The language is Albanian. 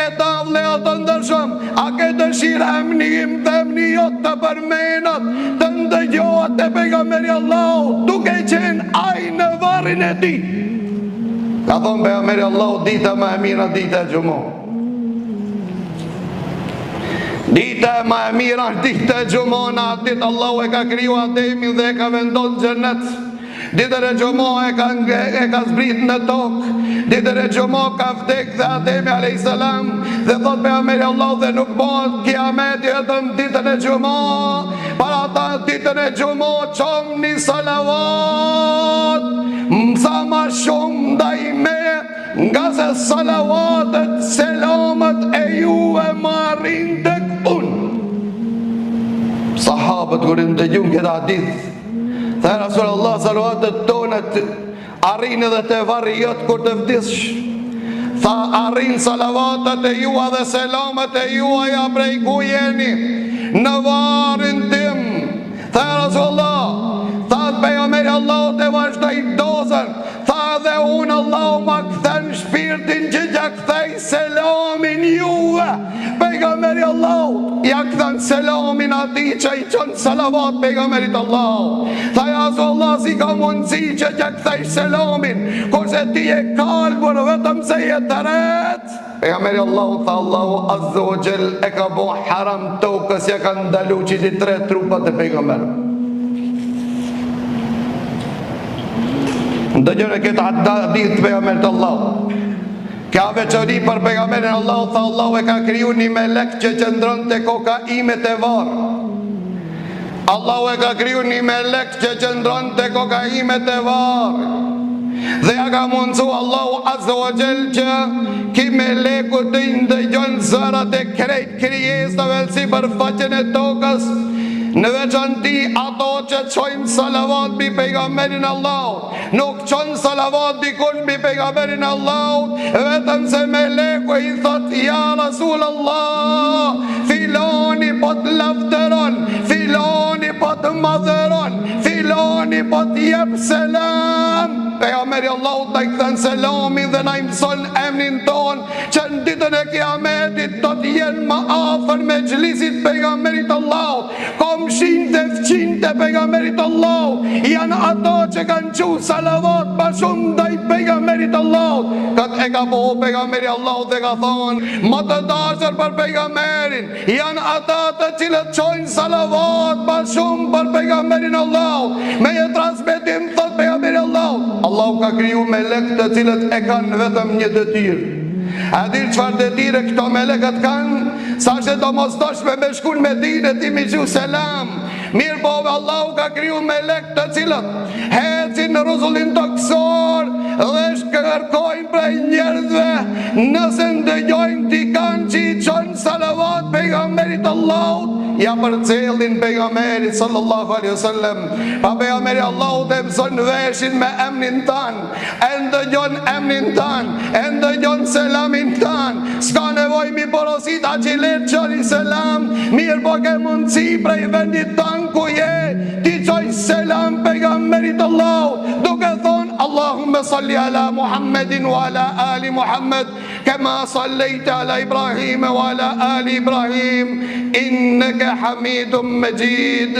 këta vëllezër të ndërshëm, a ke dëshirë emnim dhe emni jot të përmenat, të ndëgjohet e pejgamberi Allahu, duke qenë ai në varrin e tij. Ka thonë pejgamberi Allahu, dita më e mira dita e xumës. Dita më e mira dita e xumës, atë ditë Allahu e ka kriju Ademin dhe e ka vendosur në xhenet. Ditën e xumës e ka zbrit në tokë. Ditën e xumës ka vdek dhe Ademi a.s. Dhe thot pejgamberi Allahu, dhe nuk bëhet kiameti vetëm ditën e xumës. Para ta ditën e xumës çomni salavat sa ma shumë ndaj me, nga se salavatet, selamet e juve marrin tek unë. Sahabët kur ndëgjun këtë hadith, tha Rasulullah, salavatet tonet arrin edhe te varri jot kur të vdessh. Tha arrin salavatet e jua dhe selamet e juaja prej ku jeni, në varrin tim. Tha Rasulullah, tha pejgamberi Allahu te vazhdoi dozën, tha dhe unë Allahu ma kthen shpirtin që ja kthej selamin juve. Pejgamberi Allahu ja kthen selamin atij që i çon salavat pejgamberit Allahu. Tha ja Rasulullah, si ka mundësi që ja kthej selamin, kurse ti je kalbur vetëm se je tëret. Pejgamberi Allahu tha, Allahu azza wa jall e ka bo haram tokës, ja ka ndalu që ti 3 trupat e pejgamberit. Ndëgjone këtë hadith të pejgamberit Allahu. Ka veçori për pejgamberin Allahu, tha Allahu e ka kriju një melek që qëndron te koka ime te varë. Allahu e ka kriju një melek që qëndron te koka ime te varë. Dhe ja ka mundsu Allahu azza wa jall që ki meleku të ndëgjon zërat e krejt krijesave si për faqen e tokës, në veçanti ato që çojnë salavat mbi pejgamberin Allahu. Nuk çon salavat dikush mbi pejgamberin Allahu, vetëm se meleku i thot, ja Rasulullah, filoni po të lavdëron, filoni po të madhëron, filoni po të jep selam. Pejgamberi Allahu ta i kthen selamin dhe na i mëson emrin ton, që në ditën e kiametit do të jenë më afër me xhlisit pejgamberit Allahu. Komshin dhe fqin të pejgamberit Allahu janë ato që kanë qu salavat ma shumë ndaj pejgamberit Allahu. Këtë e ka po pejgamberi Allahu dhe ka thonë, më të dashur për pejgamberin janë ata të cilët qojnë salavat ma shumë për pejgamberin Allahu. Me një transmetim thot pejgamberi Allahu, Allahu ka kriju melek të cilët e kanë vetëm një detyrë. A dirë qëfar detyrë këto melekët kanë? Sa që do mos doshme me shkun me dine ti mi gju selam. Mirë bove, Allahu ka kriju melek të cilët hecin në rruzullin toksor dhe shkërkojnë prej njerëzve nëse ndëgjojnë ti kanë që i qonë salavat pejgamberit Allahut, ja përcellin pejgamberit sallallahu alaihi wasallam. Pa pejgamberi Allahut e mëson veshin me emnin tanë, e ndëgjon emnin tanë, e ndëgjon selamin tanë. S'ka nevoj mi porosit a që letë qëri selam, mirë po ke mundësi prej vendit tanë ku je, ti qoj selam pejgamberit Allahu, duke thonë Allahumma salli ala Muhammedin wa ala ali Muhammed, kema sallejta ala Ibrahim wa ala ali Ibrahim, inneke hamidum majid.